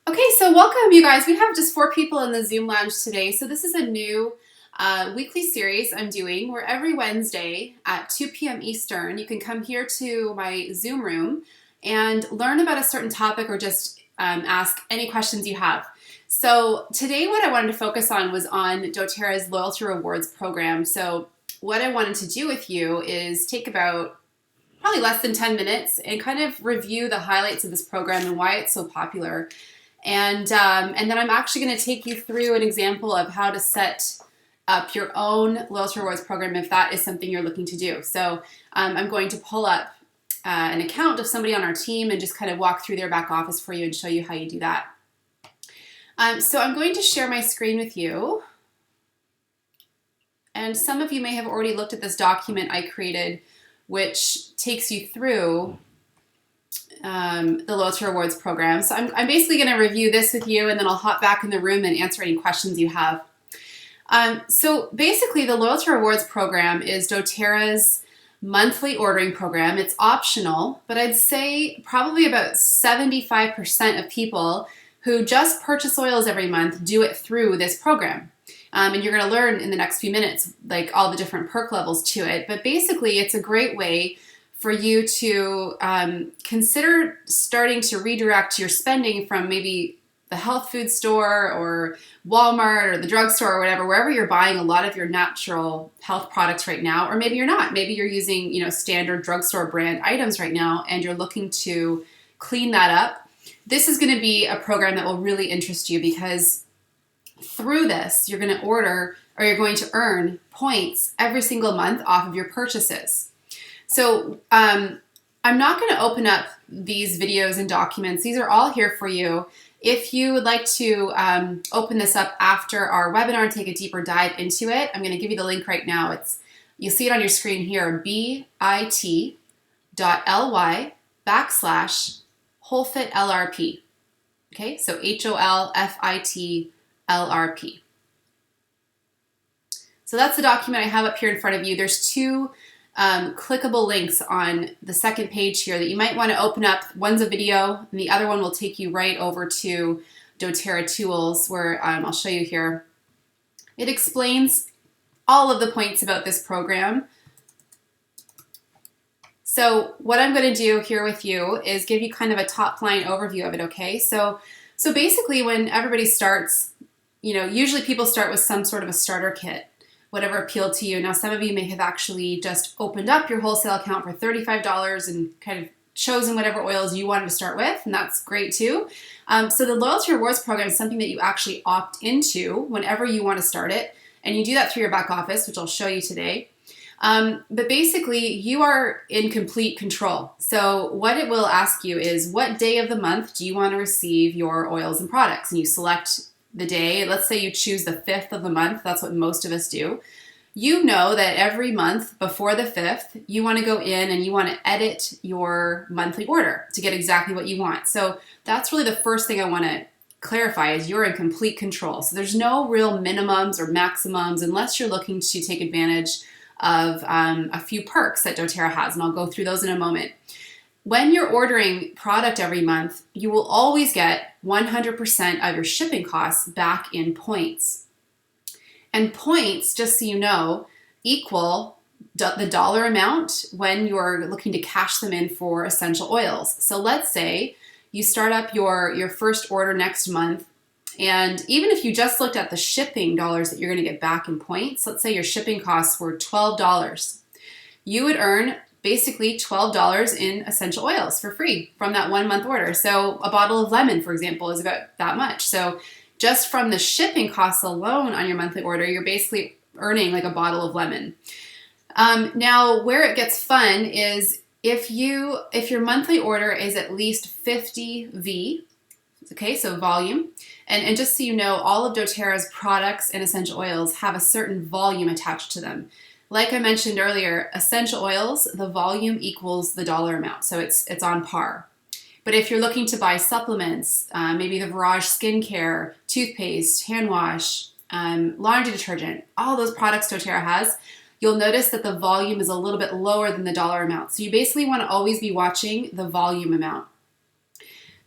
Okay, so welcome you guys. We have just 4 people in the Zoom lounge today. So this is a new weekly series I'm doing where every Wednesday at 2 p.m. Eastern, you can come here to my Zoom room and learn about a certain topic or just ask any questions you have. So today what I wanted to focus on was on doTERRA's Loyalty Rewards program. So what I wanted to do with you is take about probably less than 10 minutes and kind of review the highlights of this program and why it's so popular. And then I'm actually going to take you through an example of how to set up your own Loyalty Rewards program if that is something you're looking to do. So I'm going to pull up an account of somebody on our team and just kind of walk through their back office for you and show you how you do that. So I'm going to share my screen with you. And some of you may have already looked at this document I created, which takes you through the Loyalty Rewards program. So I'm basically going to review this with you, and then I'll hop back in the room and answer any questions you have. So basically, the Loyalty Rewards program is doTERRA's monthly ordering program. It's optional, but I'd say probably about 75% of people who just purchase oils every month do it through this program. And you're going to learn in the next few minutes like all the different perk levels to it. But basically, it's a great way for you to consider starting to redirect your spending from maybe the health food store or Walmart or the drugstore or whatever, wherever you're buying a lot of your natural health products right now, or maybe you're not. Maybe you're using, standard drugstore brand items right now and you're looking to clean that up. This is going to be a program that will really interest you because through this, you're going to order or you're going to earn points every single month off of your purchases. So I'm not going to open up these videos and documents. These are all here for you. If you would like to open this up after our webinar and take a deeper dive into it, I'm going to give you the link right now. You'll see it on your screen here, bit.ly/WholeFitLRP. Okay, so HOLFIT LRP. So that's the document I have up here in front of you. There's two clickable links on the second page here that you might want to open up. One's a video, and the other one will take you right over to doTERRA Tools, where I'll show you here. It explains all of the points about this program. So what I'm going to do here with you is give you kind of a top line overview of it, okay? So basically when everybody starts, usually people start with some sort of a starter kit, whatever appealed to you. Now, some of you may have actually just opened up your wholesale account for $35 and kind of chosen whatever oils you wanted to start with, and that's great too. So the Loyalty Rewards program is something that you actually opt into whenever you want to start it, and you do that through your back office, which I'll show you today. But basically, you are in complete control. So what it will ask you is, what day of the month do you want to receive your oils and products? And you select the day. Let's say you choose the 5th of the month. That's what most of us do. You know that every month before the 5th, you want to go in and you want to edit your monthly order to get exactly what you want. So that's really the first thing I want to clarify is you're in complete control. So there's no real minimums or maximums unless you're looking to take advantage of a few perks that doTERRA has, and I'll go through those in a moment. When you're ordering product every month, you will always get 100% of your shipping costs back in points. And points, just so you know, equal the dollar amount when you're looking to cash them in for essential oils. So let's say you start up your first order next month, and even if you just looked at the shipping dollars that you're going to get back in points, let's say your shipping costs were $12, you would earn basically $12 in essential oils for free from that 1 month order. So a bottle of lemon, for example, is about that much. So just from the shipping costs alone on your monthly order, you're basically earning like a bottle of lemon. Now, where it gets fun is if your monthly order is at least 50 V, okay, so volume, and just so you know, all of doTERRA's products and essential oils have a certain volume attached to them. Like I mentioned earlier, essential oils, the volume equals the dollar amount, so it's on par. But if you're looking to buy supplements, maybe the Virage skincare, toothpaste, hand wash, laundry detergent, all those products doTERRA has, you'll notice that the volume is a little bit lower than the dollar amount. So you basically want to always be watching the volume amount.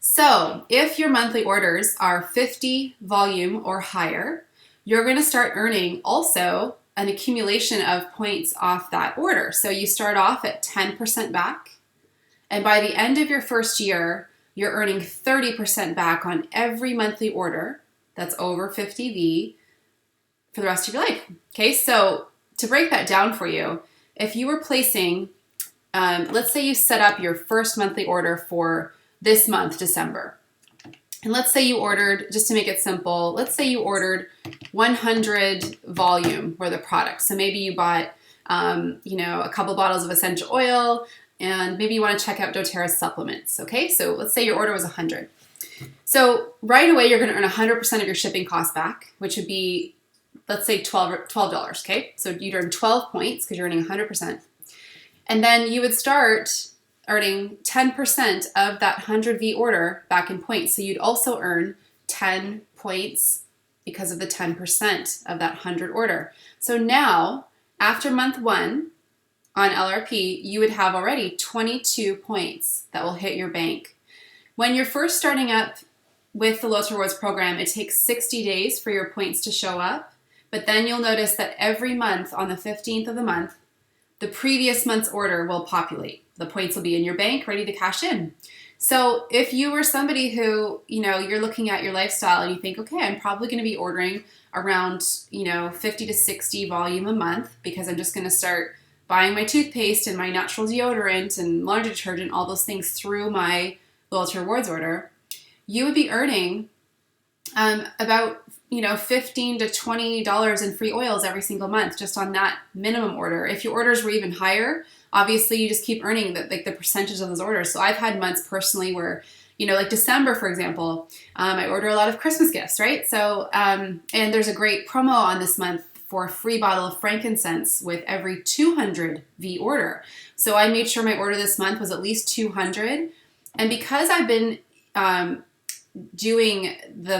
So if your monthly orders are 50 volume or higher, you're going to start earning also an accumulation of points off that order. So you start off at 10% back, and by the end of your first year, you're earning 30% back on every monthly order that's over 50V for the rest of your life. Okay, so to break that down for you, if you were placing, let's say you set up your first monthly order for this month, December. And let's say you ordered, just to make it simple, let's say you ordered 100 volume worth of product. So maybe you bought, a couple bottles of essential oil, and maybe you want to check out doTERRA's supplements. Okay, so let's say your order was 100. So right away, you're going to earn 100% of your shipping costs back, which would be, let's say $12. Okay, so you'd earn 12 points because you're earning 100%. And then you would start earning 10% of that 100V order back in points. So you'd also earn 10 points because of the 10% of that 100 order. So now, after month 1 on LRP, you would have already 22 points that will hit your bank. When you're first starting up with the Loyalty Rewards program, it takes 60 days for your points to show up. But then you'll notice that every month on the 15th of the month, the previous month's order will populate. The points will be in your bank, ready to cash in. So if you were somebody who, you're looking at your lifestyle and you think, okay, I'm probably going to be ordering around, 50 to 60 volume a month because I'm just going to start buying my toothpaste and my natural deodorant and laundry detergent, all those things through my Loyalty Rewards order, you would be earning about $15 to $20 in free oils every single month just on that minimum order. If your orders were even higher, obviously you just keep earning the percentage of those orders. So I've had months personally where, like December, for example, I order a lot of Christmas gifts, right? So, and there's a great promo on this month for a free bottle of frankincense with every 200V order. So I made sure my order this month was at least 200. And because I've been doing the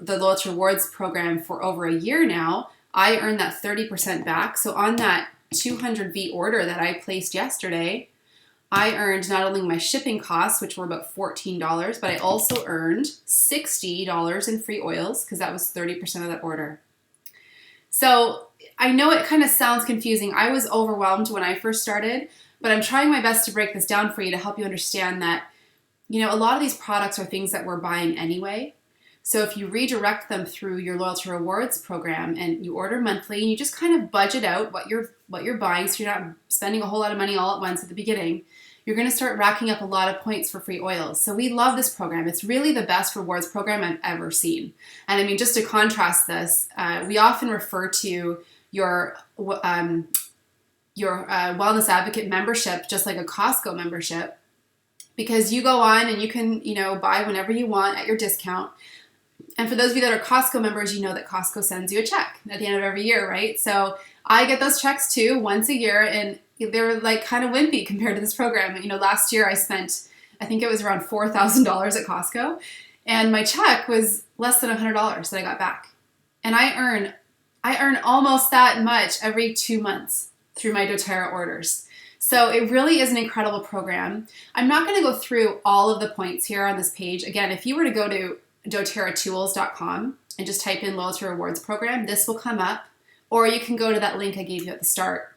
Loyalty Rewards program for over a year now, I earned that 30% back. So on that 200V order that I placed yesterday, I earned not only my shipping costs, which were about $14, but I also earned $60 in free oils because that was 30% of that order. So I know it kind of sounds confusing. I was overwhelmed when I first started, but I'm trying my best to break this down for you to help you understand that a lot of these products are things that we're buying anyway. So if you redirect them through your Loyalty Rewards program and you order monthly and you just kind of budget out what you're buying so you're not spending a whole lot of money all at once at the beginning, you're going to start racking up a lot of points for free oils. So we love this program. It's really the best rewards program I've ever seen. And I mean, just to contrast this, we often refer to your Wellness Advocate membership just like a Costco membership, because you go on and you can, buy whenever you want at your discount. And for those of you that are Costco members, you know that Costco sends you a check at the end of every year, right? So I get those checks too once a year, and they're like kind of wimpy compared to this program. Last year I spent, I think it was around $4,000 at Costco, and my check was less than $100 that I got back. And I earn almost that much every 2 months through my doTERRA orders. So it really is an incredible program. I'm not going to go through all of the points here on this page. Again, if you were to go to doTERRAtools.com and just type in Loyalty Rewards program, this will come up. Or you can go to that link I gave you at the start,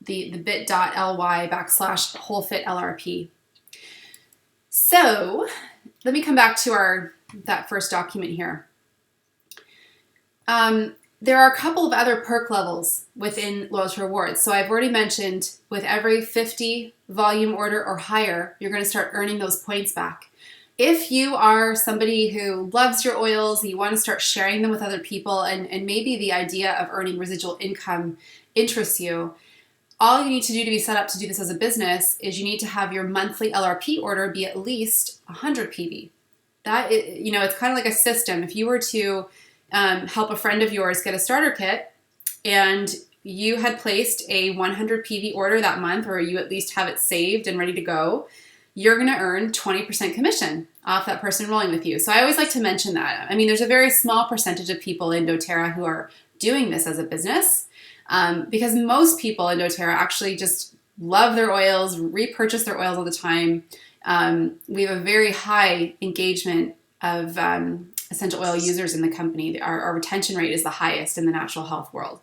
the bit.ly/WholeFitLRP. So let me come back to that first document here. There are a couple of other perk levels within Loyalty Rewards. So I've already mentioned with every 50 volume order or higher, you're going to start earning those points back. If you are somebody who loves your oils, you want to start sharing them with other people, and maybe the idea of earning residual income interests you, all you need to do to be set up to do this as a business is you need to have your monthly LRP order be at least 100 PV. That is, it's kind of like a system. If you were to help a friend of yours get a starter kit and you had placed a 100 PV order that month, or you at least have it saved and ready to go, you're going to earn 20% commission off that person enrolling with you. So I always like to mention that. I mean, there's a very small percentage of people in doTERRA who are doing this as a business, because most people in doTERRA actually just love their oils, repurchase their oils all the time. We have a very high engagement of essential oil users in the company. Our retention rate is the highest in the natural health world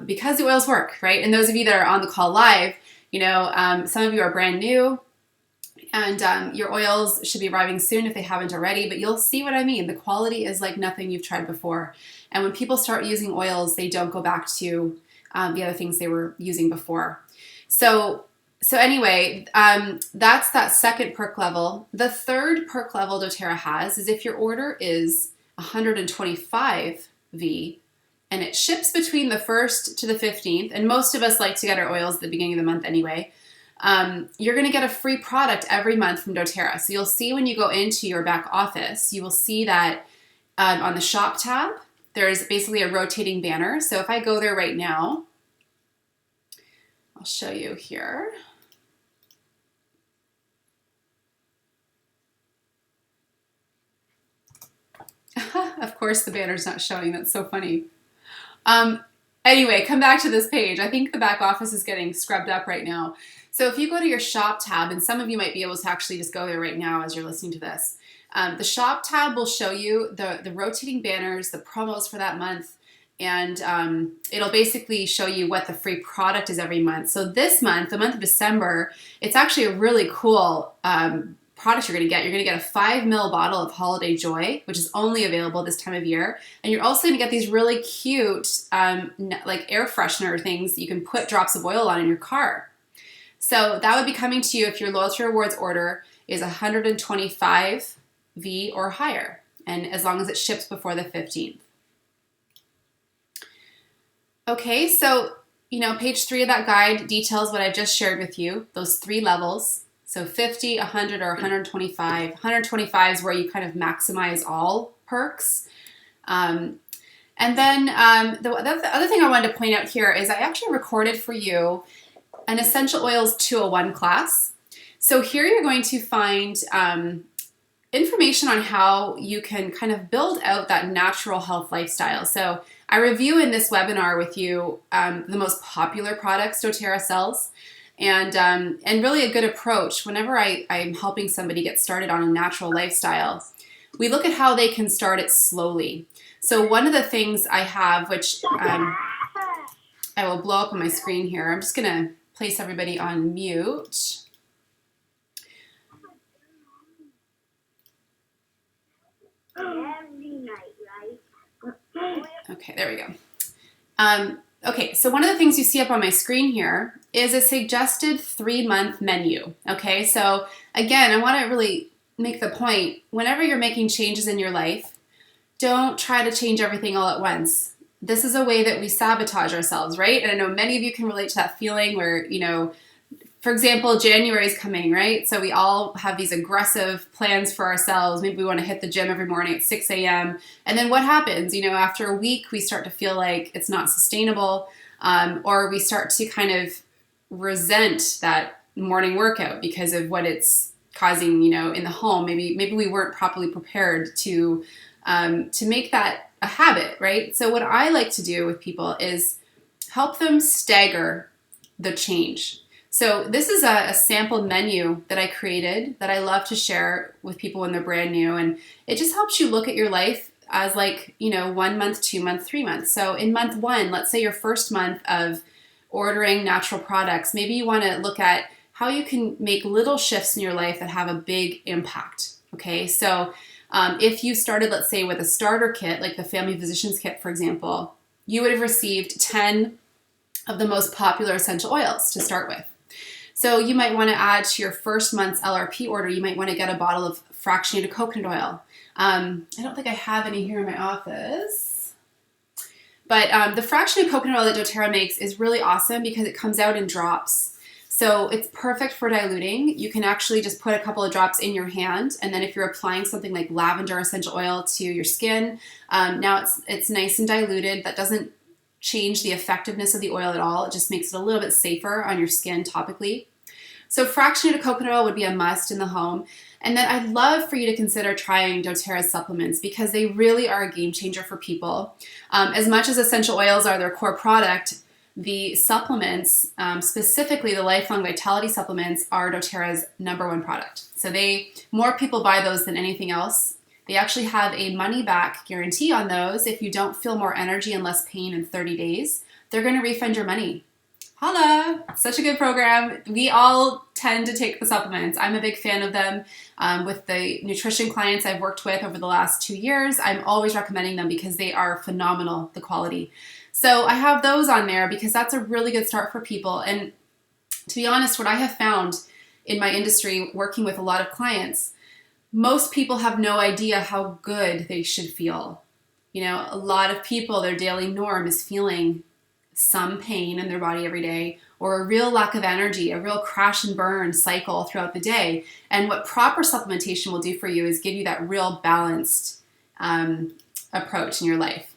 because the oils work, right? And those of you that are on the call live, some of you are brand new, and your oils should be arriving soon if they haven't already, but you'll see what I mean. The quality is like nothing you've tried before. And when people start using oils, they don't go back to the other things they were using before. So anyway, that's that second perk level. The third perk level doTERRA has is if your order is 125 V and it ships between the 1st to the 15th, and most of us like to get our oils at the beginning of the month anyway, you're going to get a free product every month from doTERRA. So you'll see when you go into your back office, you will see that on the shop tab, there's basically a rotating banner. So if I go there right now, I'll show you here. Of course, the banner's not showing. That's so funny. Anyway, come back to this page. I think the back office is getting scrubbed up right now. So if you go to your shop tab, and some of you might be able to actually just go there right now as you're listening to this, the shop tab will show you the rotating banners, the promos for that month, and it'll basically show you what the free product is every month. So this month, the month of December, it's actually a really cool product you're going to get. You're going to get a 5 ml bottle of Holiday Joy, which is only available this time of year. And you're also going to get these really cute like air freshener things that you can put drops of oil on in your car. So that would be coming to you if your loyalty rewards order is 125 V or higher, and as long as it ships before the 15th. Okay, so page 3 of that guide details what I just shared with you, those 3 levels. So 50, 100, or 125. 125 is where you kind of maximize all perks. And then the other thing I wanted to point out here is I actually recorded for you an Essential Oils 201 class. So here you're going to find information on how you can kind of build out that natural health lifestyle. So I review in this webinar with you the most popular products doTERRA sells, and really a good approach whenever I'm helping somebody get started on a natural lifestyle. We look at how they can start it slowly. So one of the things I have, which I will blow up on my screen here, I'm just going to place everybody on mute. Okay, there we go. Okay, so one of the things you see up on my screen here is a suggested 3-month menu. Okay, so again, I want to really make the point, whenever you're making changes in your life, don't try to change everything all at once. This is a way that we sabotage ourselves, right? And I know many of you can relate to that feeling where, for example, January is coming, right? So we all have these aggressive plans for ourselves. Maybe we want to hit the gym every morning at 6 a.m. And then what happens? After a week, we start to feel like it's not sustainable, or we start to kind of resent that morning workout because of what it's causing, in the home. Maybe we weren't properly prepared to make that a habit, right? So what I like to do with people is help them stagger the change. So this is a sample menu that I created that I love to share with people when they're brand new. And it just helps you look at your life as 1 month, 2 month, 3 months. So in month 1, let's say your first month of ordering natural products, maybe you want to look at how you can make little shifts in your life that have a big impact. Okay, so if you started, let's say, with a starter kit, like the Family Physicians Kit, for example, you would have received 10 of the most popular essential oils to start with. So you might want to add to your first month's LRP order, you might want to get a bottle of fractionated coconut oil. I don't think I have any here in my office. But the fractionated coconut oil that doTERRA makes is really awesome because it comes out in drops. So it's perfect for diluting. You can actually just put a couple of drops in your hand, and then if you're applying something like lavender essential oil to your skin, now it's nice and diluted. That doesn't change the effectiveness of the oil at all. It just makes it a little bit safer on your skin topically. So fractionated coconut oil would be a must in the home. And then I'd love for you to consider trying doTERRA's supplements because they really are a game changer for people. As much as essential oils are their core product, the supplements, specifically the Lifelong Vitality supplements, are doTERRA's #1 product. So more people buy those than anything else. They actually have a money-back guarantee on those. If you don't feel more energy and less pain in 30 days, they're going to refund your money. Holla! Such a good program. We all tend to take the supplements. I'm a big fan of them. With the nutrition clients I've worked with over the last 2 years, I'm always recommending them because they are phenomenal, the quality. So I have those on there because that's a really good start for people. And to be honest, what I have found in my industry, working with a lot of clients, most people have no idea how good they should feel. You know, a lot of people, their daily norm is feeling some pain in their body every day, or a real lack of energy, a real crash and burn cycle throughout the day. And what proper supplementation will do for you is give you that real balanced approach in your life.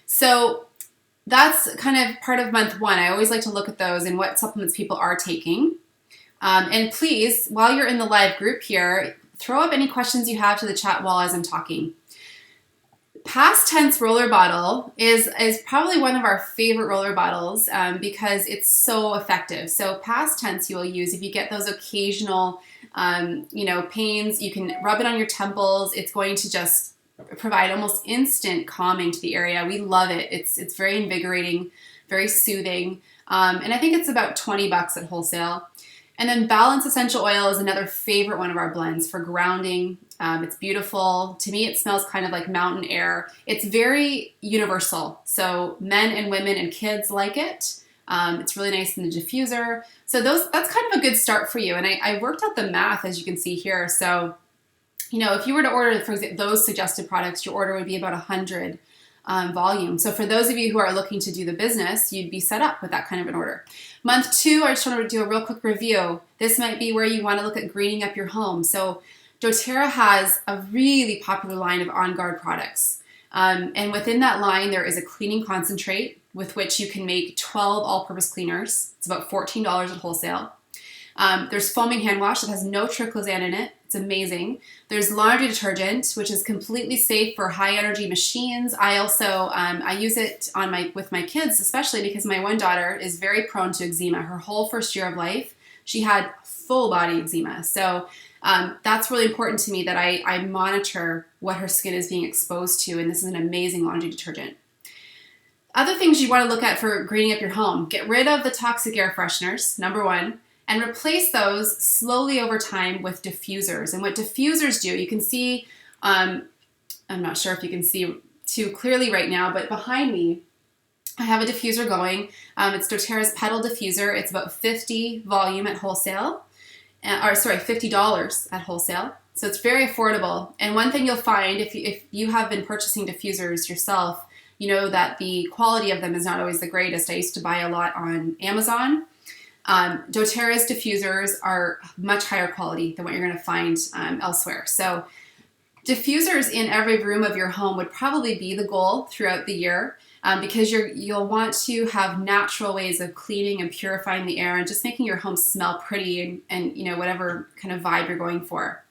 So that's kind of part of month 1. I always like to look at those and what supplements people are taking. And please, while you're in the live group here, throw up any questions you have to the chat wall as I'm talking. Past tense roller bottle is probably one of our favorite roller bottles because it's so effective. So past tense you will use if you get those occasional pains. You can rub it on your temples. It's going to just provide almost instant calming to the area. We love it. It's very invigorating, very soothing, and I think it's about $20 at wholesale. And then Balance Essential Oil is another favorite one of our blends for grounding. It's beautiful. To me, it smells kind of like mountain air. It's very universal. So men and women and kids like it. It's really nice in the diffuser. So that's kind of a good start for you. And I worked out the math, as you can see here. So, if you were to order, for example, those suggested products, your order would be about 100 volume. So for those of you who are looking to do the business, you'd be set up with that kind of an order. Month 2, I just want to do a real quick review. This might be where you want to look at greening up your home. So doTERRA has a really popular line of On Guard products. And within that line, there is a cleaning concentrate with which you can make 12 all-purpose cleaners. It's about $14 at wholesale. There's foaming hand wash that has no triclosan in it. It's amazing. There's laundry detergent, which is completely safe for high energy machines. I also, I use it with my kids, especially because my one daughter is very prone to eczema. Her whole first year of life, she had full body eczema. So that's really important to me that I monitor what her skin is being exposed to. And this is an amazing laundry detergent. Other things you want to look at for greening up your home: get rid of the toxic air fresheners, #1. And replace those slowly over time with diffusers. And what diffusers do, you can see, I'm not sure if you can see too clearly right now, but behind me, I have a diffuser going. It's doTERRA's Petal Diffuser. It's about 50 volume at wholesale, $50 at wholesale. So it's very affordable. And one thing you'll find if you have been purchasing diffusers yourself, you know that the quality of them is not always the greatest. I used to buy a lot on Amazon. doTERRA's diffusers are much higher quality than what you're going to find elsewhere. So diffusers in every room of your home would probably be the goal throughout the year because you'll want to have natural ways of cleaning and purifying the air and just making your home smell pretty and whatever kind of vibe you're going for.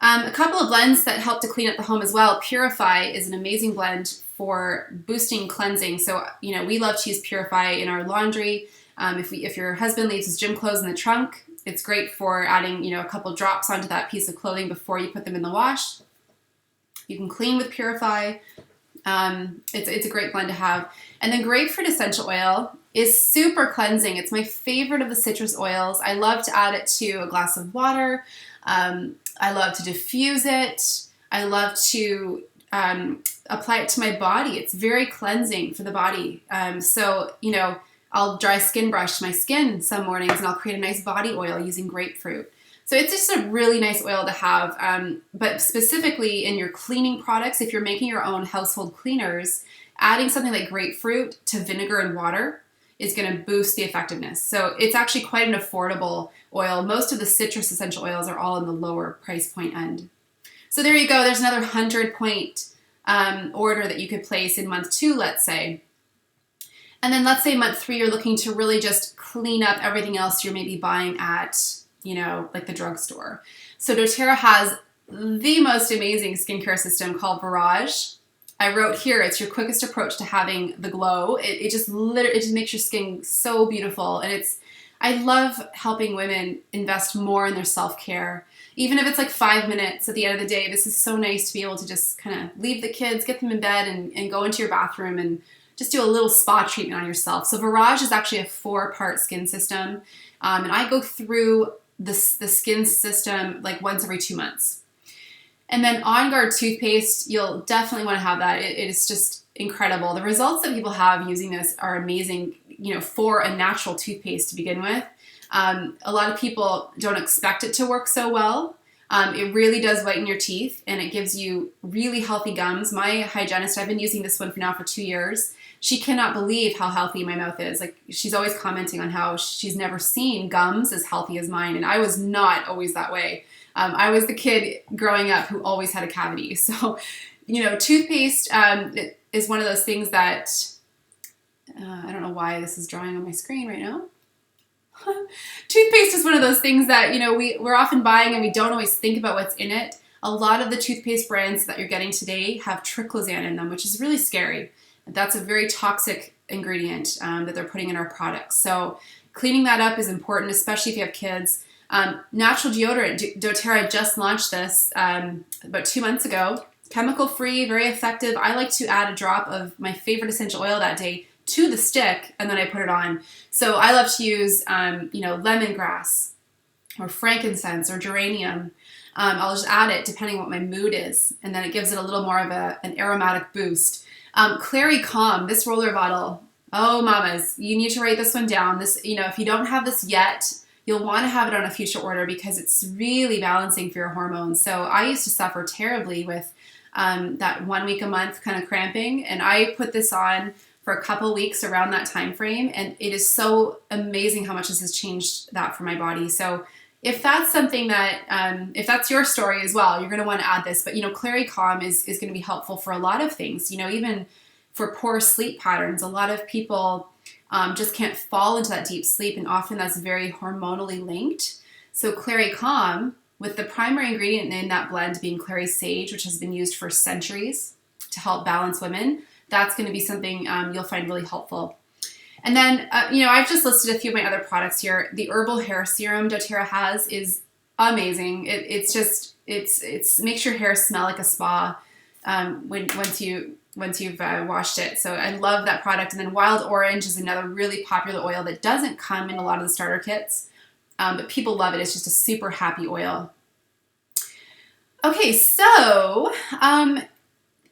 A couple of blends that help to clean up the home as well. Purify is an amazing blend for boosting cleansing. So, we love to use Purify in our laundry. If your husband leaves his gym clothes in the trunk, it's great for adding, a couple drops onto that piece of clothing before you put them in the wash. You can clean with Purify. It's a great blend to have. And then Grapefruit Essential Oil is super cleansing. It's my favorite of the citrus oils. I love to add it to a glass of water. I love to diffuse it. I love to apply it to my body. It's very cleansing for the body. I'll dry skin brush my skin some mornings and I'll create a nice body oil using grapefruit. So it's just a really nice oil to have, but specifically in your cleaning products, if you're making your own household cleaners, adding something like grapefruit to vinegar and water is going to boost the effectiveness. So it's actually quite an affordable oil. Most of the citrus essential oils are all in the lower price point end. So there you go. There's another 100-point order that you could place in month 2, let's say. And then let's say month 3, you're looking to really just clean up everything else you're maybe buying at, like the drugstore. So doTERRA has the most amazing skincare system called Barrage. I wrote here, it's your quickest approach to having the glow. It just makes your skin so beautiful. And I love helping women invest more in their self-care. Even if it's like 5 minutes at the end of the day, this is so nice to be able to just kind of leave the kids, get them in bed, and go into your bathroom and just do a little spa treatment on yourself. So Virage is actually a 4-part skin system. And I go through the skin system like once every 2 months. And then On Guard toothpaste, you'll definitely want to have that. It is just incredible. The results that people have using this are amazing, for a natural toothpaste to begin with. A lot of people don't expect it to work so well. It really does whiten your teeth, and it gives you really healthy gums. My hygienist, I've been using this one for 2 years. She cannot believe how healthy my mouth is. Like, she's always commenting on how she's never seen gums as healthy as mine, and I was not always that way. I was the kid growing up who always had a cavity. So, toothpaste is one of those things that, I don't know why this is drawing on my screen right now. Toothpaste is one of those things that, we're often buying and we don't always think about what's in it. A lot of the toothpaste brands that you're getting today have triclosan in them, which is really scary. That's a very toxic ingredient that they're putting in our products. So cleaning that up is important, especially if you have kids. Natural deodorant, doTERRA just launched this about 2 months ago. Chemical free, very effective. I like to add a drop of my favorite essential oil that day to the stick, and then I put it on. So I love to use, lemongrass or frankincense or geranium. I'll just add it depending on what my mood is, and then it gives it a little more of an aromatic boost. Clary Calm, this roller bottle. Oh, mamas, you need to write this one down. This, if you don't have this yet, you'll want to have it on a future order because it's really balancing for your hormones. So I used to suffer terribly with that 1 week a month kind of cramping, and I put this on for a couple weeks around that time frame, and it is so amazing how much this has changed that for my body. So if that's something that, if that's your story as well, you're going to want to add this. But Clary Calm is going to be helpful for a lot of things. Even for poor sleep patterns, a lot of people just can't fall into that deep sleep, and often that's very hormonally linked. So Clary Calm, with the primary ingredient in that blend being clary sage, which has been used for centuries to help balance women, that's going to be something you'll find really helpful. And then, I've just listed a few of my other products here. The herbal hair serum doTERRA has is amazing. It makes your hair smell like a spa once you've washed it. So I love that product. And then Wild Orange is another really popular oil that doesn't come in a lot of the starter kits, but people love it. It's just a super happy oil. Okay, so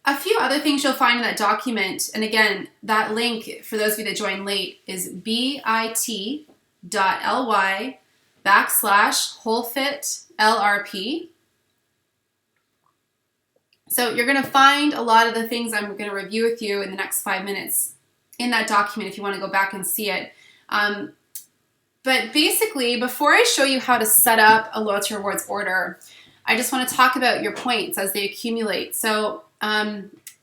a few other things you'll find in that document, and again, that link for those of you that joined late is bit.ly/WholeFit LRP. So you're going to find a lot of the things I'm going to review with you in the next 5 minutes in that document if you want to go back and see it. But basically, before I show you how to set up a loyalty rewards order, I just want to talk about your points as they accumulate. So,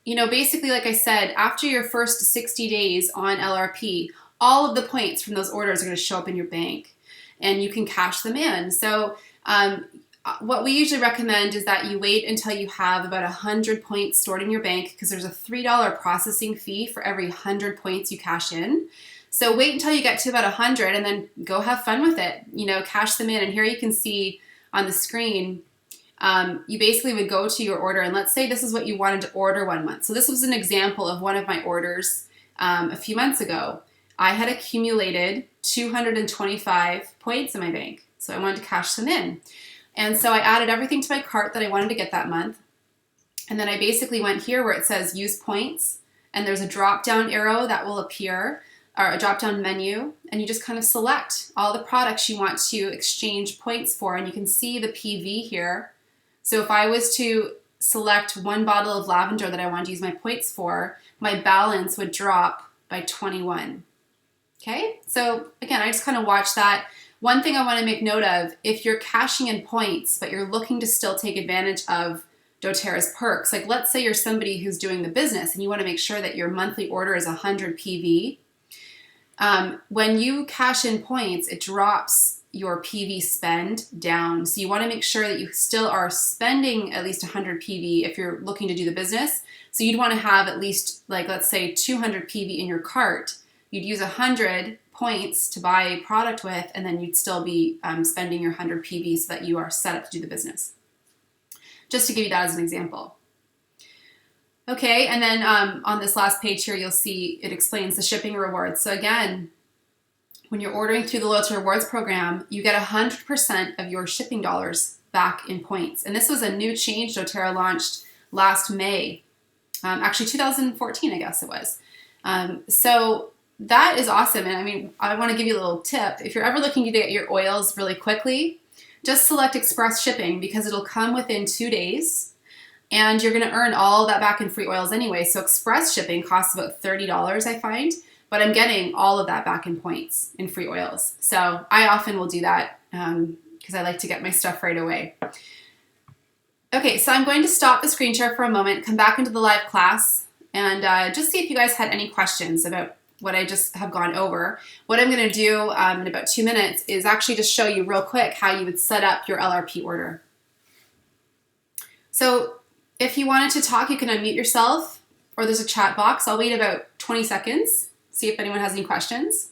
basically, like I said, after your first 60 days on LRP, all of the points from those orders are going to show up in your bank, and you can cash them in. So what we usually recommend is that you wait until you have about 100 points stored in your bank, because there's a $3 processing fee for every 100 points you cash in. So wait until you get to about 100 and then go have fun with it. Cash them in. And here you can see on the screen, you basically would go to your order, and let's say this is what you wanted to order 1 month. So this was an example of one of my orders a few months ago. I had accumulated 225 points in my bank, so I wanted to cash them in. And so I added everything to my cart that I wanted to get that month. And then I basically went here where it says use points, and there's a drop-down arrow that will appear, or a drop-down menu, and you just kind of select all the products you want to exchange points for, and you can see the PV here. So if I was to select one bottle of lavender that I wanted to use my points for, my balance would drop by 21. Okay, so again, I just kind of watch that. One thing I want to make note of, if you're cashing in points, but you're looking to still take advantage of doTERRA's perks, like let's say you're somebody who's doing the business and you want to make sure that your monthly order is 100 PV, when you cash in points, it drops your PV spend down. So you want to make sure that you still are spending at least 100 PV if you're looking to do the business. So you'd want to have at least, like, let's say 200 PV in your cart. You'd use 100 points to buy a product with, and then you'd still be spending your 100 PV so that you are set up to do the business. Just to give you that as an example. Okay, and then on this last page here, you'll see it explains the shipping rewards. So again, when you're ordering through the Loyalty Rewards program, you get 100% of your shipping dollars back in points. And this was a new change doTERRA launched last May. Actually 2014, I guess it was. So that is awesome. And I mean, I want to give you a little tip. If you're ever looking to get your oils really quickly, just select express shipping because it'll come within 2 days and you're going to earn all that back in free oils anyway. So express shipping costs about $30, I find. But I'm getting all of that back in points in free oils. So I often will do that because I like to get my stuff right away. Okay, so I'm going to stop the screen share for a moment, come back into the live class, and just see if you guys had any questions about what I just have gone over. What I'm going to do in about 2 minutes is actually just show you real quick how you would set up your LRP order. So if you wanted to talk, you can unmute yourself, or there's a chat box. I'll wait about 20 seconds. See if anyone has any questions.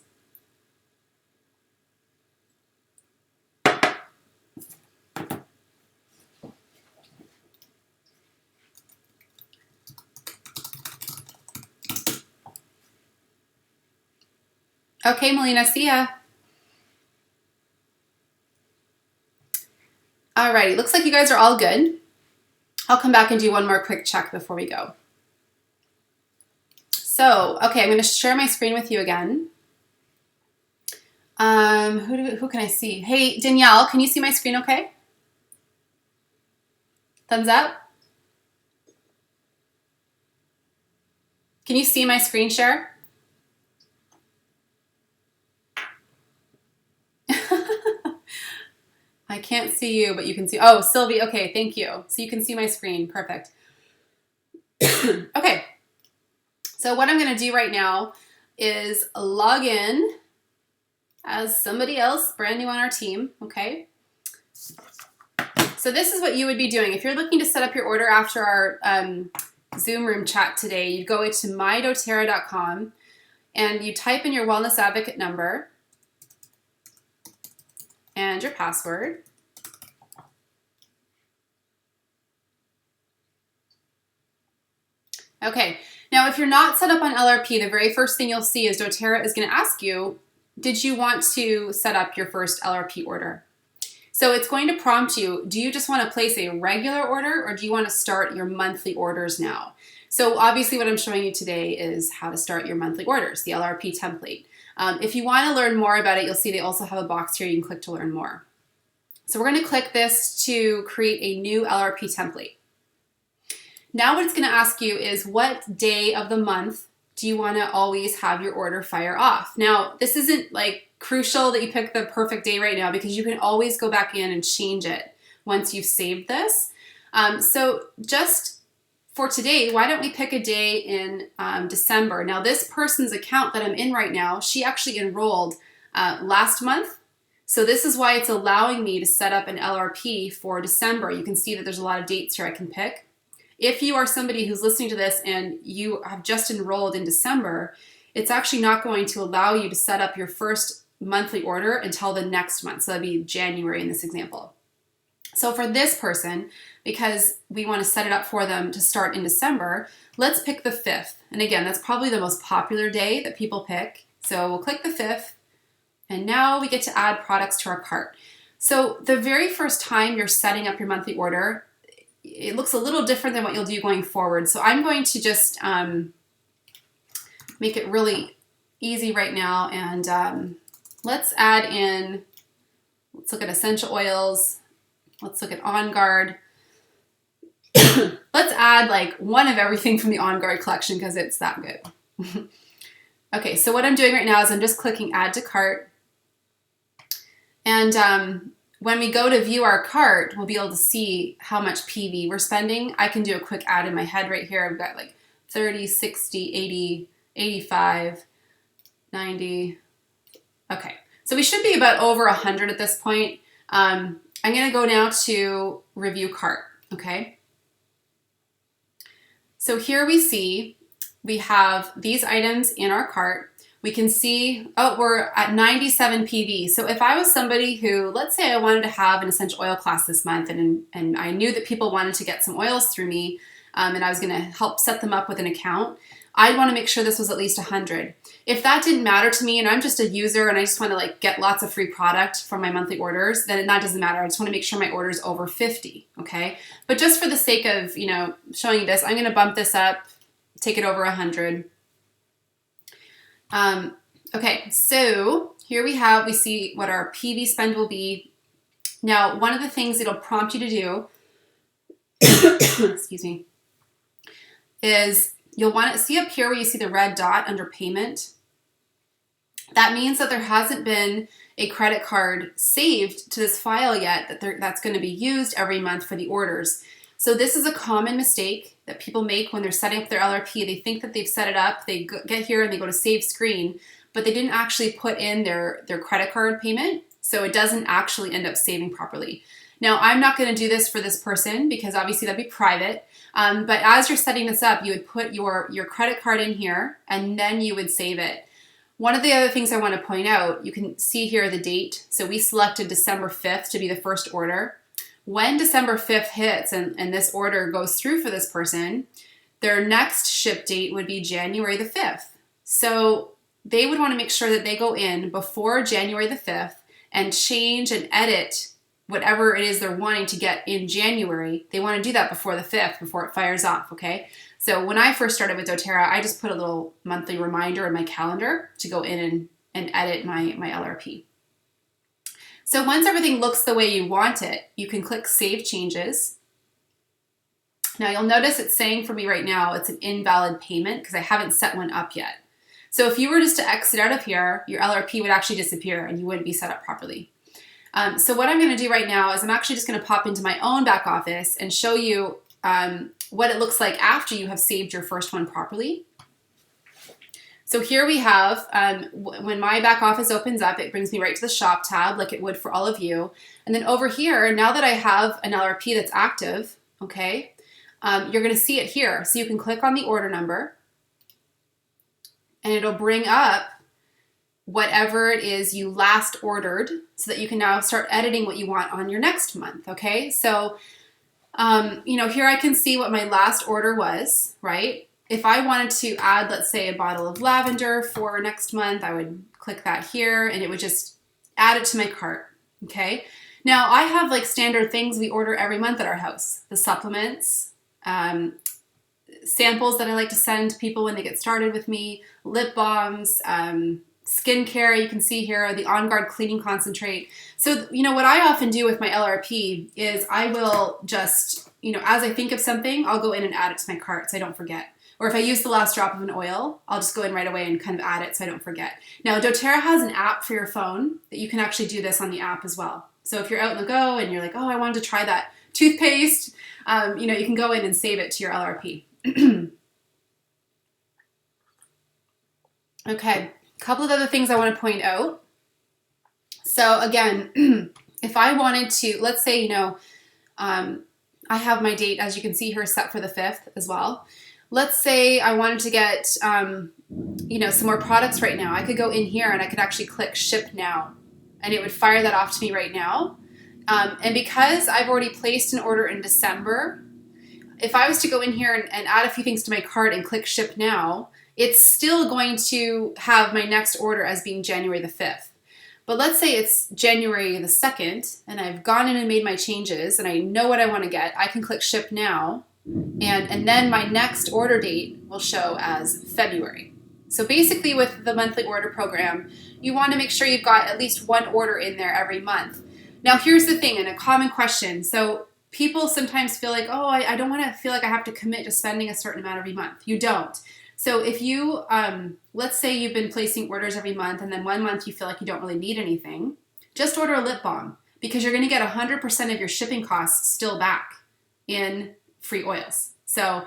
Okay, Melina, see ya. Alrighty, looks like you guys are all good. I'll come back and do one more quick check before we go. So, okay, I'm going to share my screen with you again. Who can I see? Hey, Danielle, can you see my screen okay? Thumbs up. Can you see my screen share? I can't see you, but you can see. Oh, Sylvie, okay, thank you. So you can see my screen, perfect. Okay. So what I'm going to do right now is log in as somebody else brand new on our team, okay? So this is what you would be doing. If you're looking to set up your order after our Zoom room chat today, you go to mydoterra.com and you type in your Wellness Advocate number and your password. Okay. Now, if you're not set up on LRP, the very first thing you'll see is doTERRA is going to ask you, did you want to set up your first LRP order? So it's going to prompt you, do you just want to place a regular order or do you want to start your monthly orders now? So obviously what I'm showing you today is how to start your monthly orders, the LRP template. If you want to learn more about it, you'll see they also have a box here you can click to learn more. So we're going to click this to create a new LRP template. Now what it's going to ask you is what day of the month do you want to always have your order fire off? Now, this isn't like crucial that you pick the perfect day right now because you can always go back in and change it once you've saved this. So just for today, why don't we pick a day in December? Now, this person's account that I'm in right now, she actually enrolled last month. So this is why it's allowing me to set up an LRP for December. You can see that there's a lot of dates here I can pick. If you are somebody who's listening to this and you have just enrolled in December, it's actually not going to allow you to set up your first monthly order until the next month. So that'd be January in this example. So for this person, because we want to set it up for them to start in December, let's pick the 5th. And again, that's probably the most popular day that people pick. So we'll click the 5th. And now we get to add products to our cart. So the very first time you're setting up your monthly order, it looks a little different than what you'll do going forward. So I'm going to just make it really easy right now. And let's add in, let's look at essential oils. Let's look at On Guard. Let's add like one of everything from the On Guard collection because it's that good. Okay, so what I'm doing right now is I'm just clicking add to cart. And when we go to view our cart, we'll be able to see how much PV we're spending. I can do a quick add in my head right here. I've got like 30, 60, 80, 85, 90. Okay, So we should be about over 100 at this point. I'm going to go now to review cart, okay? So here we see we have these items in our cart. We can see, oh, we're at 97 PV. So if I was somebody who, let's say I wanted to have an essential oil class this month and I knew that people wanted to get some oils through me and I was gonna help set them up with an account, I'd wanna make sure this was at least 100. If that didn't matter to me and I'm just a user and I just wanna like get lots of free product from my monthly orders, then that doesn't matter. I just wanna make sure my order is over 50, okay? But just for the sake of, you know, showing you this, I'm gonna bump this up, take it over 100. Okay, so here we see what our PV spend will be. Now, one of the things it'll prompt you to do, excuse me, is you'll want to see up here where you see the red dot under payment. That means that there hasn't been a credit card saved to this file yet that's going to be used every month for the orders. So this is a common mistake that people make when they're setting up their LRP. They think that they've set it up, they get here and they go to save screen, but they didn't actually put in their credit card payment, so it doesn't actually end up saving properly. Now, I'm not going to do this for this person because obviously that'd be private, but as you're setting this up, you would put your credit card in here and then you would save it. One of the other things I want to point out, you can see here the date. So we selected December 5th to be the first order. When December 5th hits and this order goes through for this person, their next ship date would be January the 5th. So they would want to make sure that they go in before January the 5th and change and edit whatever it is they're wanting to get in January. They want to do that before the 5th, before it fires off, okay? So when I first started with doTERRA, I just put a little monthly reminder in my calendar to go in and edit my LRP. So once everything looks the way you want it, you can click Save Changes. Now you'll notice it's saying for me right now it's an invalid payment because I haven't set one up yet. So if you were just to exit out of here, your LRP would actually disappear and you wouldn't be set up properly. So what I'm going to do right now is I'm actually just going to pop into my own back office and show you what it looks like after you have saved your first one properly. So here we have, when my back office opens up, it brings me right to the shop tab like it would for all of you. And then over here, now that I have an LRP that's active, okay, you're going to see it here. So you can click on the order number and it'll bring up whatever it is you last ordered so that you can now start editing what you want on your next month, okay? So, you know, here I can see what my last order was, right? If I wanted to add, let's say, a bottle of lavender for next month, I would click that here and it would just add it to my cart, okay? Now, I have like standard things we order every month at our house. The supplements, samples that I like to send to people when they get started with me, lip balms, skincare, you can see here, the On Guard Cleaning Concentrate. So, you know, what I often do with my LRP is I will just, you know, as I think of something, I'll go in and add it to my cart so I don't forget. Or if I use the last drop of an oil, I'll just go in right away and kind of add it so I don't forget. Now, doTERRA has an app for your phone that you can actually do this on the app as well. So if you're out in the go and you're like, oh, I wanted to try that toothpaste, you know, you can go in and save it to your LRP. Okay, a couple of other things I want to point out. So again, if I wanted to, let's say, you know, I have my date, as you can see here, set for the 5th as well. Let's say I wanted to get, you know, some more products right now. I could go in here and I could actually click Ship Now, and it would fire that off to me right now. And because I've already placed an order in December, if I was to go in here and add a few things to my cart and click Ship Now, it's still going to have my next order as being January the 5th. But let's say it's January the 2nd, and I've gone in and made my changes, and I know what I want to get. I can click Ship Now, and then my next order date will show as February. So basically with the monthly order program, you want to make sure you've got at least one order in there every month. Now here's the thing, and a common question. So people sometimes feel like, oh, I don't want to feel like I have to commit to spending a certain amount every month. You don't. So if you, let's say you've been placing orders every month and then one month you feel like you don't really need anything, just order a lip balm because you're going to get 100% of your shipping costs still back in free oils. So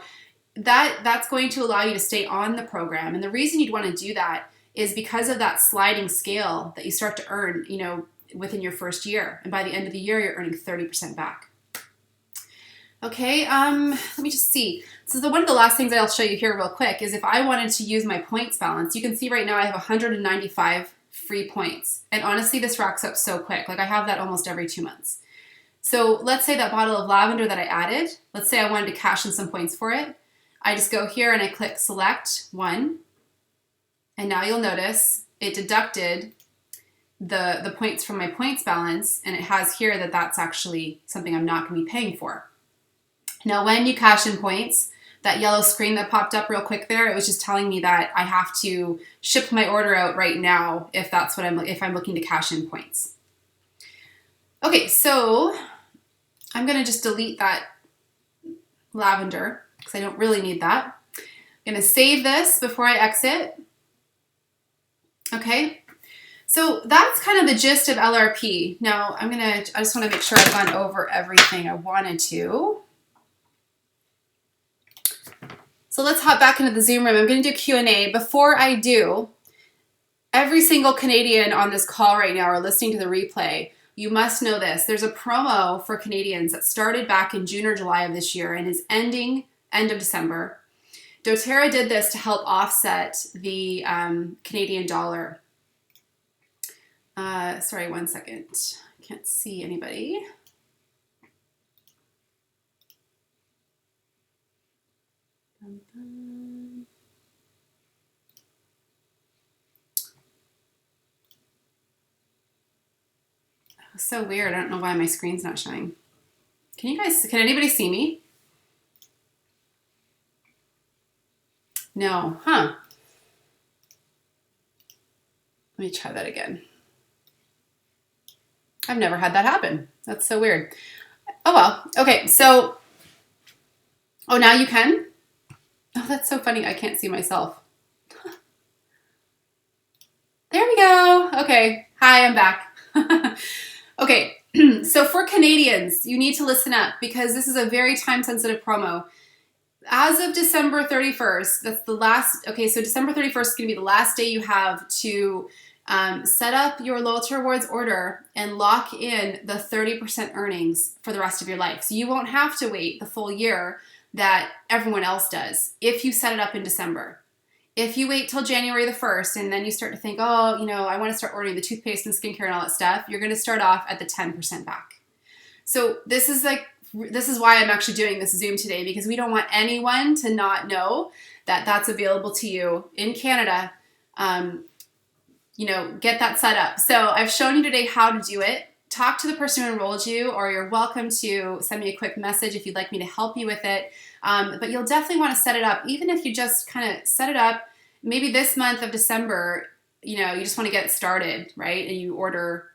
that's going to allow you to stay on the program. And the reason you'd want to do that is because of that sliding scale that you start to earn, you know, within your first year. And by the end of the year, you're earning 30% back. Okay, let me just see. So one of the last things I'll show you here real quick is if I wanted to use my points balance, you can see right now I have 195 free points. And honestly, this racks up so quick. Like I have that almost every 2 months. So let's say that bottle of lavender that I added, let's say I wanted to cash in some points for it. I just go here and I click select one. And now you'll notice it deducted the points from my points balance, and it has here that that's actually something I'm not going to be paying for. Now, when you cash in points, that yellow screen that popped up real quick there, it was just telling me that I have to ship my order out right now if that's what if I'm looking to cash in points. Okay, so I'm going to just delete that lavender because I don't really need that. I'm going to save this before I exit. Okay, so that's kind of the gist of LRP. Now I just want to make sure I've gone over everything I wanted to. So let's hop back into the Zoom room. I'm going to do Q&A. Before I do, every single Canadian on this call right now or listening to the replay, you must know this. There's a promo for Canadians that started back in June or July of this year and is ending end of December. doTERRA did this to help offset the Canadian dollar. Sorry, 1 second. I can't see anybody. So weird. I don't know why my screen's not showing. Can anybody see me? No, huh? Let me try that again. I've never had that happen. That's so weird. Oh well, okay, so, oh, now you can? Oh, that's so funny, I can't see myself. There we go, okay, hi, I'm back. Okay, so for Canadians, you need to listen up because this is a very time-sensitive promo. As of December 31st, that's the last, okay, so December 31st is going to be the last day you have to set up your loyalty rewards order and lock in the 30% earnings for the rest of your life. So you won't have to wait the full year that everyone else does if you set it up in December. If you wait till January the 1st and then you start to think, oh, you know, I want to start ordering the toothpaste and skincare and all that stuff, you're going to start off at the 10% back. So this is why I'm actually doing this Zoom today, because we don't want anyone to not know that that's available to you in Canada. You know, get that set up. So I've shown you today how to do it. Talk to the person who enrolled you, or you're welcome to send me a quick message if you'd like me to help you with it. But you'll definitely want to set it up, even if you just kind of set it up, maybe this month of December, you know, you just want to get started, right? And you order,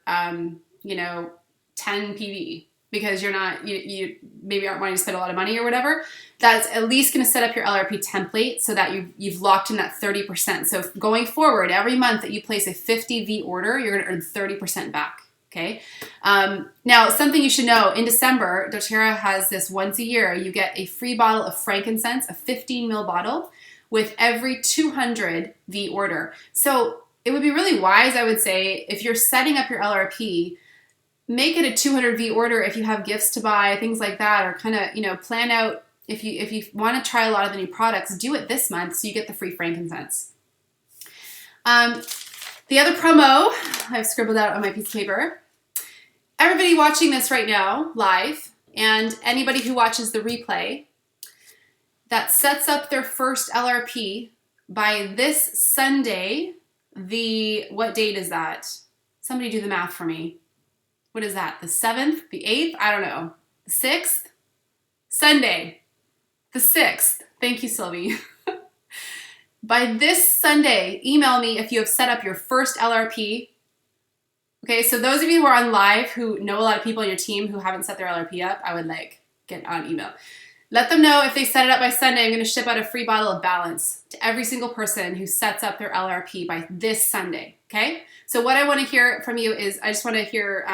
you know, 10 PV because you're not, you maybe aren't wanting to spend a lot of money or whatever. That's at least going to set up your LRP template so that you've locked in that 30%. So going forward, every month that you place a 50 V order, you're going to earn 30% back. Okay. Now, something you should know, in December, doTERRA has this once a year, you get a free bottle of frankincense, a 15 ml bottle with every 200 V order. So it would be really wise, I would say, if you're setting up your LRP, make it a 200 V order if you have gifts to buy, things like that, or kind of, you know, plan out if you want to try a lot of the new products, do it this month so you get the free frankincense. The other promo I've scribbled out on my piece of paper. Everybody watching this right now live and anybody who watches the replay that sets up their first LRP by this Sunday, what date is that? Somebody do the math for me. What is that? The 7th? The 8th? I don't know. The 6th? Sunday. The 6th. Thank you, Sylvie. By this Sunday, email me if you have set up your first LRP. Okay, so those of you who are on live who know a lot of people on your team who haven't set their LRP up, I would get on email. Let them know if they set it up by Sunday, I'm going to ship out a free bottle of Balance to every single person who sets up their LRP by this Sunday, okay? So what I want to hear from you is, I just want to hear,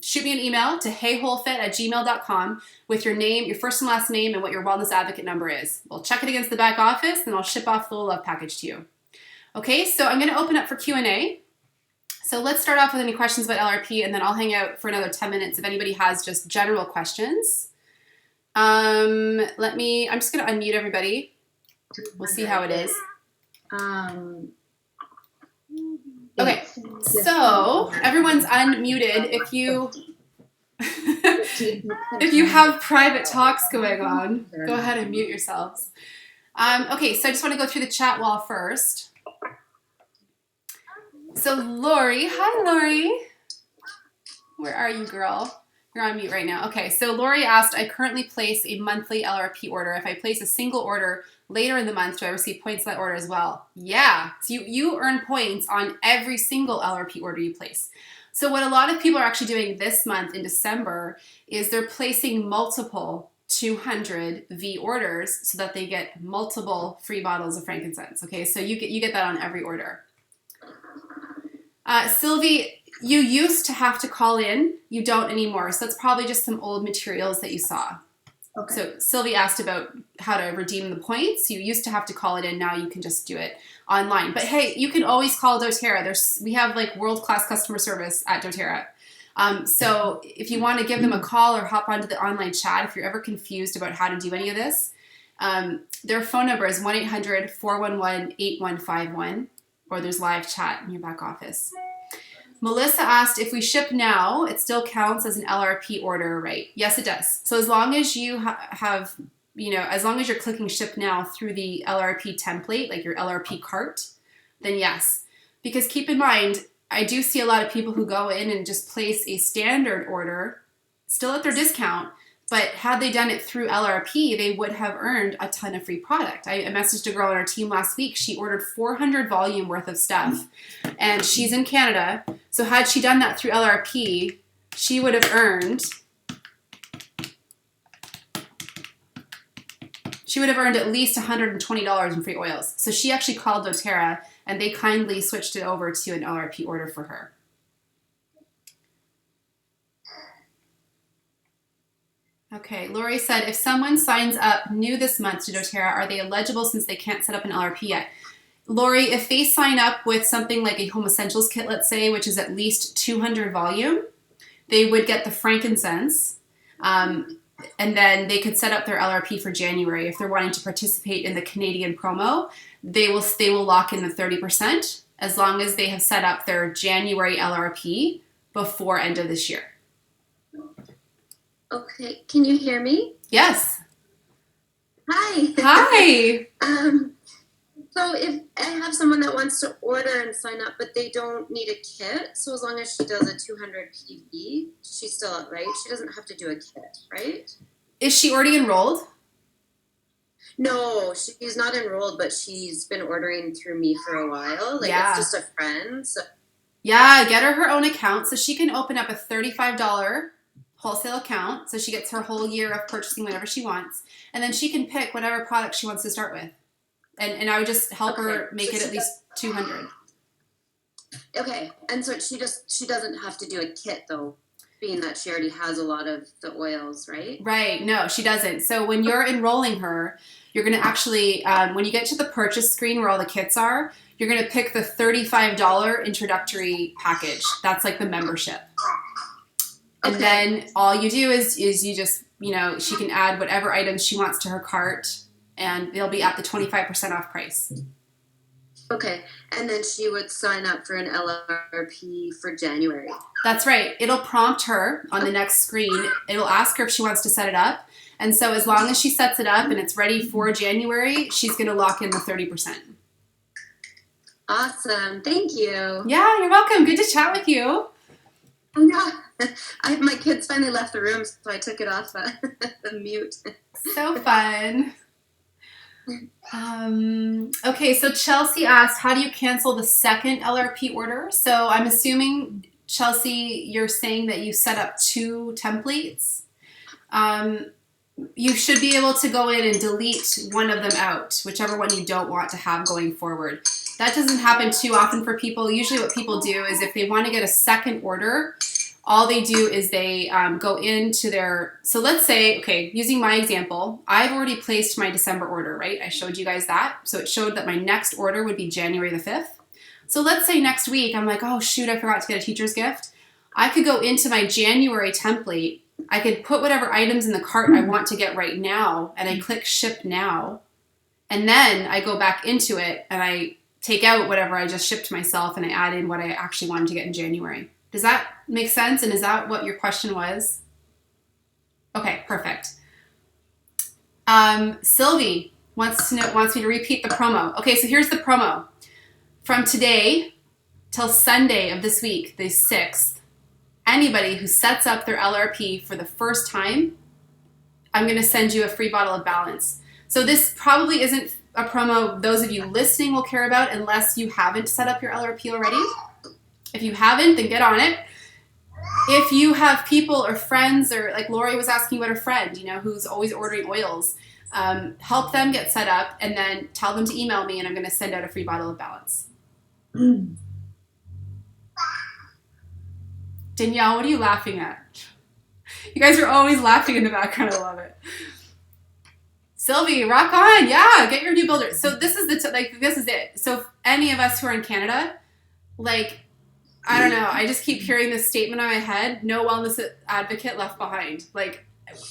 shoot me an email to heyholefit@gmail.com with your name, your first and last name, and what your wellness advocate number is. We'll check it against the back office, and I'll ship off the little love package to you. Okay, so I'm going to open up for Q&A. So let's start off with any questions about LRP, and then I'll hang out for another 10 minutes if anybody has just general questions. I'm just going to unmute everybody. We'll see how it is. Okay, so everyone's unmuted. If you have private talks going on, go ahead and mute yourselves. Okay, so I just want to go through the chat wall first. So Lori, hi Lori. Where are you, girl? You're on mute right now. Okay, so Lori asked, I currently place a monthly LRP order. If I place a single order later in the month, do I receive points on that order as well? Yeah, so you earn points on every single LRP order you place. So what a lot of people are actually doing this month in December is they're placing multiple 200 V orders so that they get multiple free bottles of frankincense. Okay, so you get that on every order. Sylvie, you used to have to call in. You don't anymore. So that's probably just some old materials that you saw. Okay. So Sylvie asked about how to redeem the points. You used to have to call it in. Now you can just do it online. But hey, you can always call doTERRA. We have like world-class customer service at doTERRA. So if you want to give them a call or hop onto the online chat, if you're ever confused about how to do any of this, their phone number is 1-800-411-8151, or there's live chat in your back office. Melissa asked, if we ship now, it still counts as an LRP order, right? Yes, it does. So as long as you as long as you're clicking ship now through the LRP template, like your LRP cart, then yes. Because keep in mind, I do see a lot of people who go in and just place a standard order, still at their discount, but had they done it through LRP, they would have earned a ton of free product. I messaged a girl on our team last week. She ordered 400 volume worth of stuff, and she's in Canada. So had she done that through LRP, she would have earned at least $120 in free oils. So she actually called doTERRA, and they kindly switched it over to an LRP order for her. Okay, Lori said, if someone signs up new this month to doTERRA, are they eligible since they can't set up an LRP yet? Lori, if they sign up with something like a Home Essentials kit, let's say, which is at least 200 volume, they would get the frankincense, and then they could set up their LRP for January. If they're wanting to participate in the Canadian promo, they will lock in the 30% as long as they have set up their January LRP before end of this year. Okay, can you hear me? Yes. Hi. Hi. So if I have someone that wants to order and sign up, but they don't need a kit, so as long as she does a 200 PV, she's still up, right? She doesn't have to do a kit, right? Is she already enrolled? No, she's not enrolled, but she's been ordering through me for a while. Like, yeah. It's just a friend. So. Yeah, get her own account so she can open up a $35 wholesale account, so she gets her whole year of purchasing whatever she wants, and then she can pick whatever product she wants to start with, and I would just help her make it at least 200. Okay, and so she doesn't have to do a kit though, being that she already has a lot of the oils, right? Right. No, she doesn't. So when you're enrolling her, you're going to actually, when you get to the purchase screen where all the kits are, you're going to pick the $35 introductory package. That's like the membership. And then all you do is you just, she can add whatever items she wants to her cart, and they'll be at the 25% off price. Okay. And then she would sign up for an LRP for January. That's right. It'll prompt her on the next screen. It'll ask her if she wants to set it up. And so as long as she sets it up and it's ready for January, she's going to lock in the 30%. Awesome. Thank you. Yeah, you're welcome. Good to chat with you. Oh, no. My kids finally left the room, so I took it off the mute. So fun. Okay, so Chelsea asked, how do you cancel the second LRP order? So I'm assuming, Chelsea, you're saying that you set up 2 templates. You should be able to go in and delete one of them out, whichever one you don't want to have going forward. That doesn't happen too often for people. Usually what people do is if they want to get a second order, all they do is they go into their, so let's say, okay, using my example, I've already placed my December order, right? I showed you guys that. So it showed that my next order would be January the 5th. So let's say next week, I'm like, oh shoot, I forgot to get a teacher's gift. I could go into my January template. I could put whatever items in the cart I want to get right now, and I click ship now. And then I go back into it and I take out whatever I just shipped myself and I add in what I actually wanted to get in January. Does that make sense? And is that what your question was? Okay, perfect. Sylvie wants me to repeat the promo. Okay, so here's the promo. From today till Sunday of this week, the 6th, anybody who sets up their LRP for the first time, I'm going to send you a free bottle of balance. So this probably isn't a promo those of you listening will care about unless you haven't set up your LRP already. If you haven't, then get on it. If you have people or friends, or like Lori was asking about a friend, who's always ordering oils, help them get set up and then tell them to email me and I'm going to send out a free bottle of balance. Danielle, what are you laughing at? You guys are always laughing in the background. I love it. Sylvie, rock on. Yeah, get your new builder. So this is this is it. So if any of us who are in Canada, I don't know, I just keep hearing this statement in my head, no wellness advocate left behind.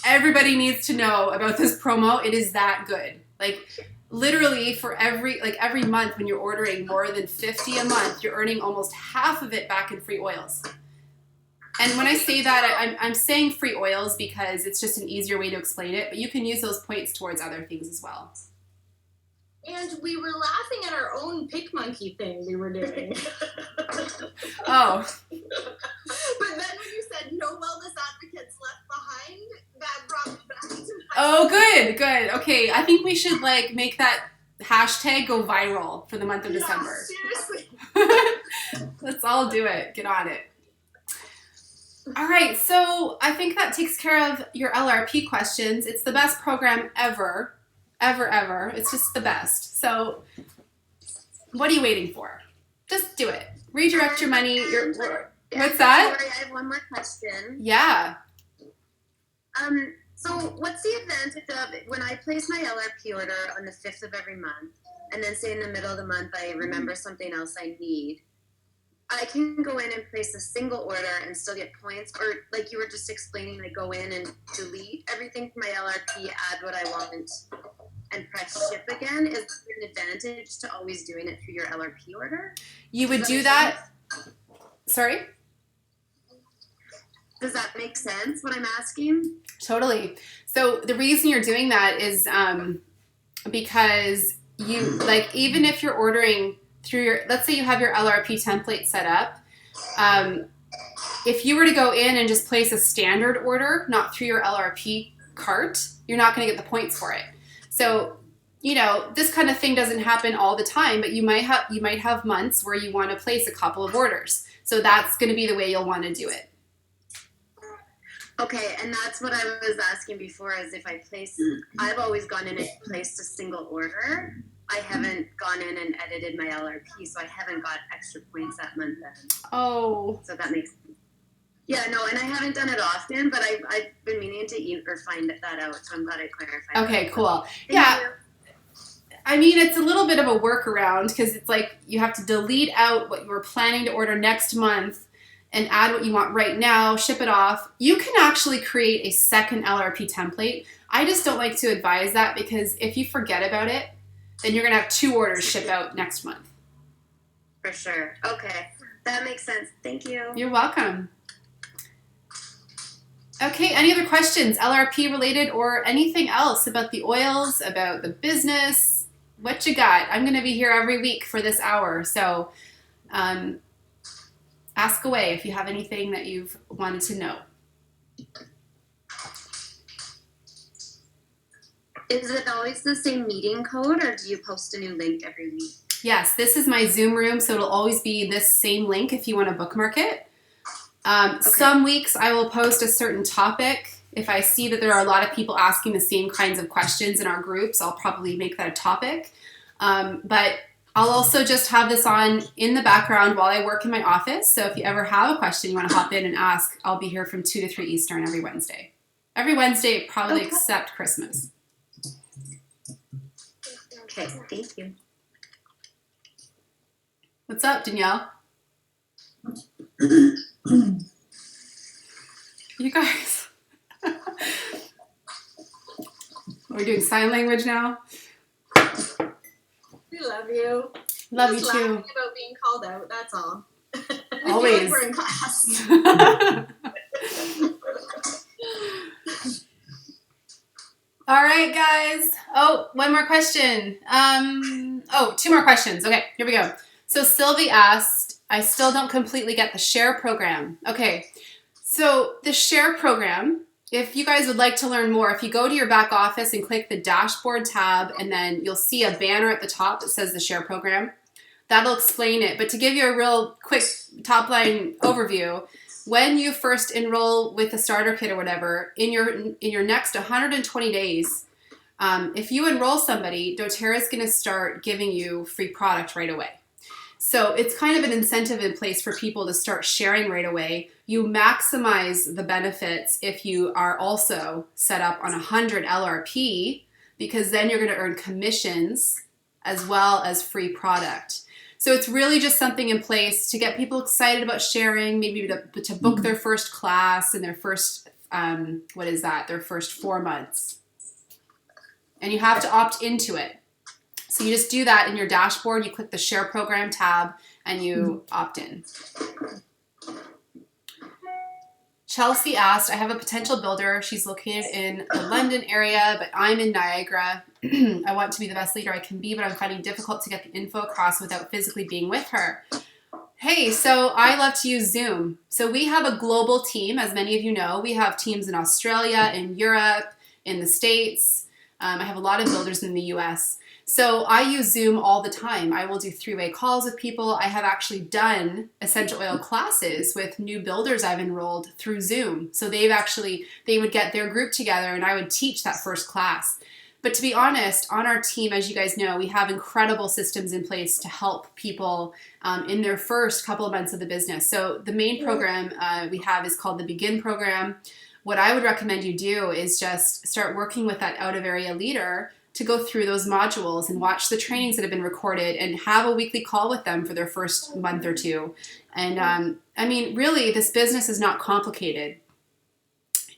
Everybody needs to know about this promo. It is that good. Literally for every month when you're ordering more than 50 a month, you're earning almost half of it back in free oils. And when I say that, I'm saying free oils because it's just an easier way to explain it, but you can use those points towards other things as well. And we were laughing at our own pick monkey thing we were doing. Oh. But then when you said no wellness advocates left behind, that brought me back to my Oh, good. Okay, I think we should make that hashtag go viral for the month of December. Seriously. Let's all do it. Get on it. All right, so I think that takes care of your LRP questions. It's the best program ever. Ever. It's just the best. So what are you waiting for? Just do it. Redirect your money. What's that? Sorry, I have one more question. Yeah. So what's the advantage of when I place my LRP order on the 5th of every month, and then say in the middle of the month I remember something else I need, I can go in and place a single order and still get points, or like you were just explaining, go in and delete everything from my LRP, add what I want, and press ship again. Is there an advantage to always doing it through your LRP order? You would do that? Sorry? Does that make sense, what I'm asking? Totally. So the reason you're doing that is because you, even if you're ordering through your, let's say you have your LRP template set up, if you were to go in and just place a standard order, not through your LRP cart, you're not going to get the points for it. So, this kind of thing doesn't happen all the time, but you might have months where you want to place a couple of orders. So that's going to be the way you'll want to do it. Okay, and that's what I was asking before, is if I've always gone in and placed a single order. I haven't gone in and edited my LRP, so I haven't got extra points that month then. Oh. So that makes sense. Yeah, no, and I haven't done it often, but I've been meaning to find that out, so I'm glad I clarified. Okay, cool. Thank you. I mean, it's a little bit of a workaround because it's you have to delete out what you were planning to order next month and add what you want right now, ship it off. You can actually create a second LRP template. I just don't like to advise that because if you forget about it, then you're going to have 2 orders ship out next month. For sure. Okay. That makes sense. Thank you. You're welcome. Okay, any other questions, LRP related or anything else about the oils, about the business? What you got? I'm going to be here every week for this hour, so ask away if you have anything that you've wanted to know. Is it always the same meeting code, or do you post a new link every week? Yes, this is my Zoom room, so it'll always be this same link if you want to bookmark it. Okay. Some weeks I will post a certain topic. If I see that there are a lot of people asking the same kinds of questions in our groups, I'll probably make that a topic. But I'll also just have this on in the background while I work in my office. So if you ever have a question you want to hop in and ask, I'll be here from 2 to 3 Eastern every Wednesday. Every Wednesday, probably except Christmas. Okay, thank you. What's up, Danielle? You guys. Are we doing sign language now? We love you. Love We're you just too. laughing about being called out. That's all. We Always. feel like we're in class. All right, guys. Oh, one more question. Two more questions. Okay, here we go. So Sylvie asked, I still don't completely get the share program. Okay, so the share program, if you guys would like to learn more, if you go to your back office and click the dashboard tab, and then you'll see a banner at the top that says the share program. That'll explain it. But to give you a real quick top line overview, when you first enroll with a starter kit or whatever, in your next 120 days, if you enroll somebody, doTERRA is going to start giving you free product right away. So it's kind of an incentive in place for people to start sharing right away. You maximize the benefits if you are also set up on 100 LRP, because then you're going to earn commissions as well as free product. So it's really just something in place to get people excited about sharing, maybe to book their first class and their first, their first 4 months. And you have to opt into it. So you just do that in your dashboard. You click the Share Program tab and you opt in. Chelsea asked, I have a potential builder. She's located in the London area, but I'm in Niagara. I want to be the best leader I can be, but I'm finding it difficult to get the info across without physically being with her. Hey, so I love to use Zoom. So we have a global team, as many of you know. We have teams in Australia, in Europe, in the States. I have a lot of builders in the US. So I use Zoom all the time. I will do 3-way calls with people. I have actually done essential oil classes with new builders I've enrolled through Zoom. So they would get their group together and I would teach that first class. But to be honest, on our team, as you guys know, we have incredible systems in place to help people in their first couple of months of the business. So the main program we have is called the Begin program. What I would recommend you do is just start working with that out-of-area leader to go through those modules and watch the trainings that have been recorded and have a weekly call with them for their first month or two. And really, this business is not complicated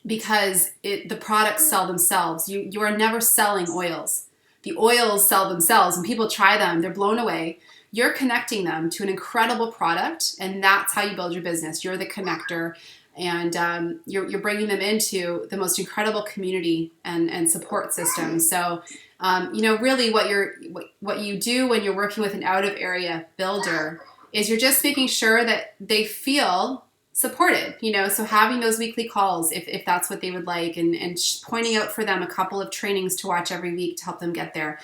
because the products sell themselves. You are never selling oils. The oils sell themselves. When people try them, they're blown away. You're connecting them to an incredible product, and that's how you build your business. You're the connector. And you're bringing them into the most incredible community and support system. So, really what you do when you're working with an out-of-area builder is you're just making sure that they feel supported, so having those weekly calls if that's what they would like and pointing out for them a couple of trainings to watch every week to help them get there.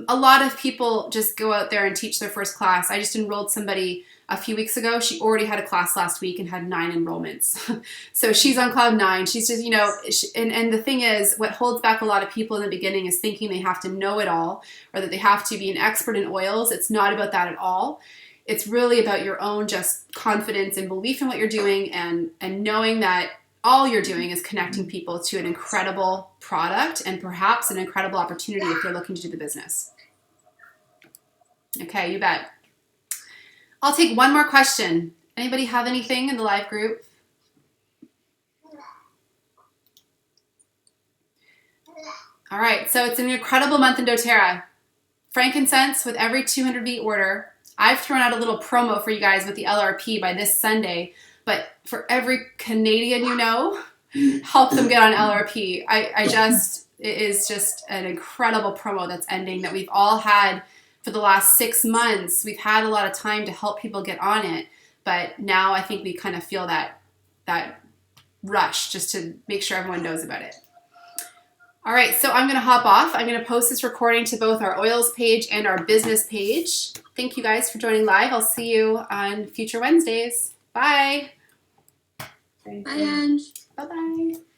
A lot of people just go out there and teach their first class. I just enrolled somebody a few weeks ago. She already had a class last week and had 9 enrollments. So she's on cloud 9. She's just, and the thing is, what holds back a lot of people in the beginning is thinking they have to know it all or that they have to be an expert in oils. It's not about that at all. It's really about your own just confidence and belief in what you're doing and knowing that all you're doing is connecting people to an incredible product and perhaps an incredible opportunity if you're looking to do the business. Okay, you bet. I'll take one more question. Anybody have anything in the live group? All right, so it's an incredible month in doTERRA. Frankincense with every 200V order. I've thrown out a little promo for you guys with the LRP by this Sunday, but for every Canadian help them get on LRP. It is just an incredible promo that's ending that we've all had for the last 6 months. We've had a lot of time to help people get on it, but now I think we kind of feel that rush just to make sure everyone knows about it. All right, so I'm going to hop off. I'm going to post this recording to both our oils page and our business page. Thank you guys for joining live. I'll see you on future Wednesdays. Bye. Bye, Ange. Bye-bye.